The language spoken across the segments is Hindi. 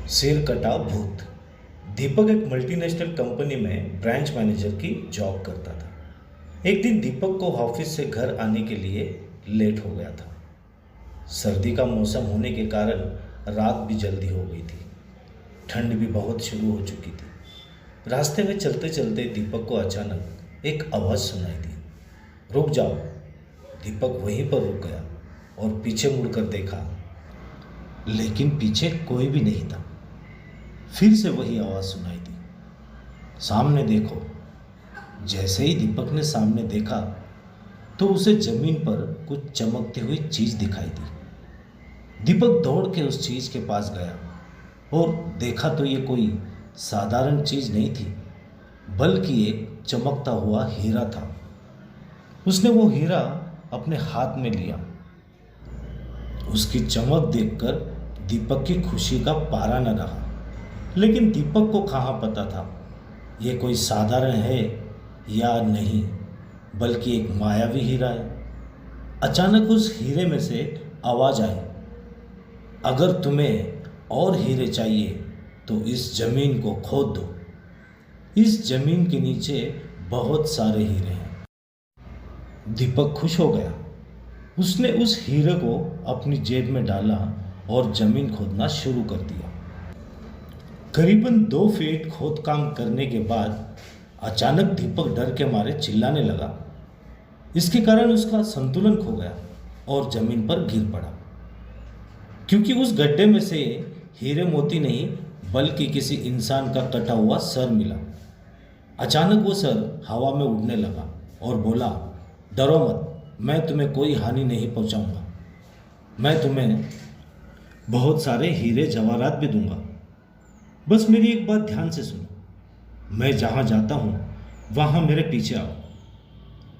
सिर कटा भूत। दीपक एक मल्टीनेशनल कंपनी में ब्रांच मैनेजर की जॉब करता था। एक दिन दीपक को ऑफिस से घर आने के लिए लेट हो गया था। सर्दी का मौसम होने के कारण रात भी जल्दी हो गई थी। ठंड भी बहुत शुरू हो चुकी थी। रास्ते में चलते चलते दीपक को अचानक एक आवाज़ सुनाई दी, रुक जाओ। दीपक वहीं पर रुक गया और पीछे मुड़कर देखा, लेकिन पीछे कोई भी नहीं था। फिर से वही आवाज़ सुनाई दी, सामने देखो। जैसे ही दीपक ने सामने देखा तो उसे जमीन पर कुछ चमकती हुई चीज़ दिखाई दी। दीपक दौड़ के उस चीज़ के पास गया और देखा तो ये कोई साधारण चीज़ नहीं थी, बल्कि एक चमकता हुआ हीरा था। उसने वो हीरा अपने हाथ में लिया। उसकी चमक देखकर दीपक की खुशी का पारा न रहा। लेकिन दीपक को कहाँ पता था ये कोई साधारण है या नहीं, बल्कि एक मायावी हीरा है। अचानक उस हीरे में से आवाज़ आई, अगर तुम्हें और हीरे चाहिए तो इस जमीन को खोद दो। इस जमीन के नीचे बहुत सारे हीरे हैं। दीपक खुश हो गया। उसने उस हीरे को अपनी जेब में डाला और जमीन खोदना शुरू कर दिया। करीबन 2 फीट खोद काम करने के बाद अचानक दीपक डर के मारे चिल्लाने लगा। इसके कारण उसका संतुलन खो गया और जमीन पर गिर पड़ा, क्योंकि उस गड्ढे में से हीरे मोती नहीं बल्कि किसी इंसान का कटा हुआ सर मिला। अचानक वो सर हवा में उड़ने लगा और बोला, डरो मत, मैं तुम्हें कोई हानि नहीं पहुंचाऊंगा। मैं तुम्हें बहुत सारे हीरे जवाहरात भी दूंगा। बस मेरी एक बात ध्यान से सुनो, मैं जहाँ जाता हूँ वहाँ मेरे पीछे आओ।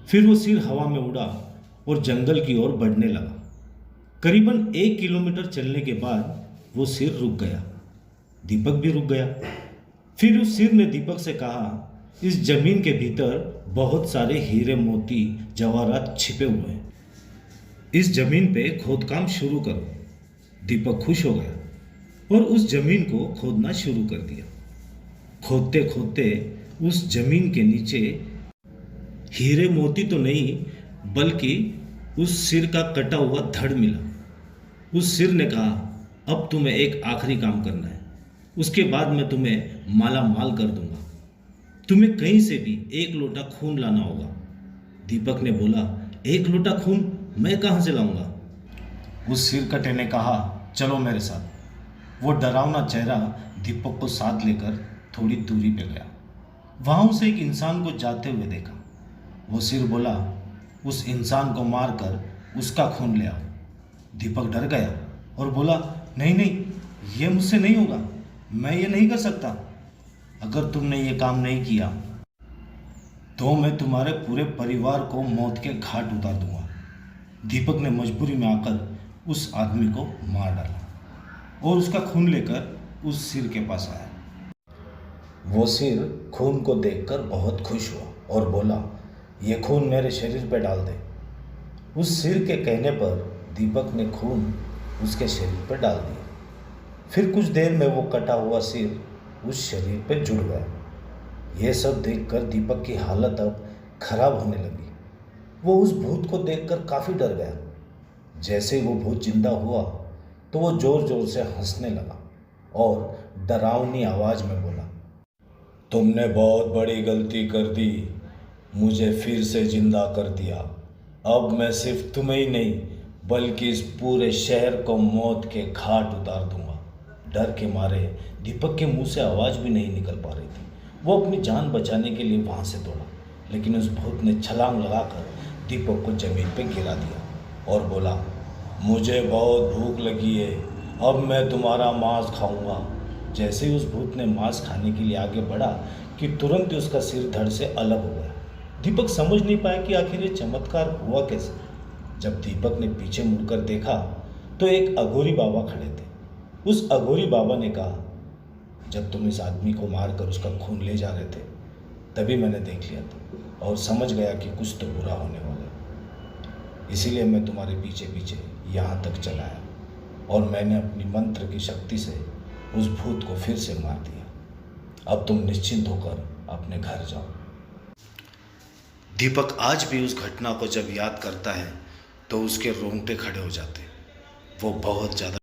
फिर वो सिर हवा में उड़ा और जंगल की ओर बढ़ने लगा। करीबन 1 किलोमीटर चलने के बाद वो सिर रुक गया। दीपक भी रुक गया। फिर उस सिर ने दीपक से कहा, इस जमीन के भीतर बहुत सारे हीरे मोती जवाहरात छिपे हुए हैं। इस जमीन पे खोदकाम शुरू करो। दीपक खुश हो गया और उस जमीन को खोदना शुरू कर दिया। खोदते खोदते उस जमीन के नीचे हीरे मोती तो नहीं बल्कि उस सिर का कटा हुआ धड़ मिला। उस सिर ने कहा, अब तुम्हें एक आखिरी काम करना है, उसके बाद मैं तुम्हें माला माल कर दूंगा। तुम्हें कहीं से भी 1 लोटा खून लाना होगा। दीपक ने बोला, 1 लोटा खून मैं कहाँ से लाऊंगा? उस सिर कटे ने कहा, चलो मेरे साथ। वो डरावना चेहरा दीपक को साथ लेकर थोड़ी दूरी पे गया। वहाँ उसे एक इंसान को जाते हुए देखा। वो सिर बोला, उस इंसान को मारकर उसका खून ले आओ। दीपक डर गया और बोला, नहीं नहीं, ये मुझसे नहीं होगा, मैं ये नहीं कर सकता। अगर तुमने ये काम नहीं किया तो मैं तुम्हारे पूरे परिवार को मौत के घाट उतार दूंगा। दीपक ने मजबूरी में आकर उस आदमी को मार डाला और उसका खून लेकर उस सिर के पास आया। वो सिर खून को देखकर बहुत खुश हुआ और बोला, ये खून मेरे शरीर पे डाल दे। उस सिर के कहने पर दीपक ने खून उसके शरीर पर डाल दिया। फिर कुछ देर में वो कटा हुआ सिर उस शरीर पे जुड़ गया। यह सब देखकर दीपक की हालत अब खराब होने लगी। वो उस भूत को देखकर काफ़ी डर गया। जैसे ही वो भूत जिंदा हुआ तो वो जोर जोर से हंसने लगा और डरावनी आवाज़ में बोला, तुमने बहुत बड़ी गलती कर दी, मुझे फिर से जिंदा कर दिया। अब मैं सिर्फ तुम्हें ही नहीं बल्कि इस पूरे शहर को मौत के घाट उतार दूंगा। डर के मारे दीपक के मुंह से आवाज़ भी नहीं निकल पा रही थी। वो अपनी जान बचाने के लिए वहाँ से दौड़ा, लेकिन उस भूत ने छलांग लगाकर दीपक को ज़मीन पर गिरा दिया और बोला, मुझे बहुत भूख लगी है, अब मैं तुम्हारा मांस खाऊंगा। जैसे ही उस भूत ने मांस खाने के लिए आगे बढ़ा कि तुरंत ही उसका सिर धड़ से अलग हो गया। दीपक समझ नहीं पाया कि आखिर ये चमत्कार हुआ कैसे। जब दीपक ने पीछे मुड़कर देखा तो एक अघोरी बाबा खड़े थे। उस अघोरी बाबा ने कहा, जब तुम इस आदमी को मारकर उसका खून ले जा रहे थे तभी मैंने देख लिया था और समझ गया कि कुछ तो बुरा होने वाला है। इसीलिए मैं तुम्हारे पीछे पीछे यहाँ तक चला आया और मैंने अपनी मंत्र की शक्ति से उस भूत को फिर से मार दिया। अब तुम निश्चिंत होकर अपने घर जाओ। दीपक आज भी उस घटना को जब याद करता है तो उसके रोंगटे खड़े हो जाते। वो बहुत ज़्यादा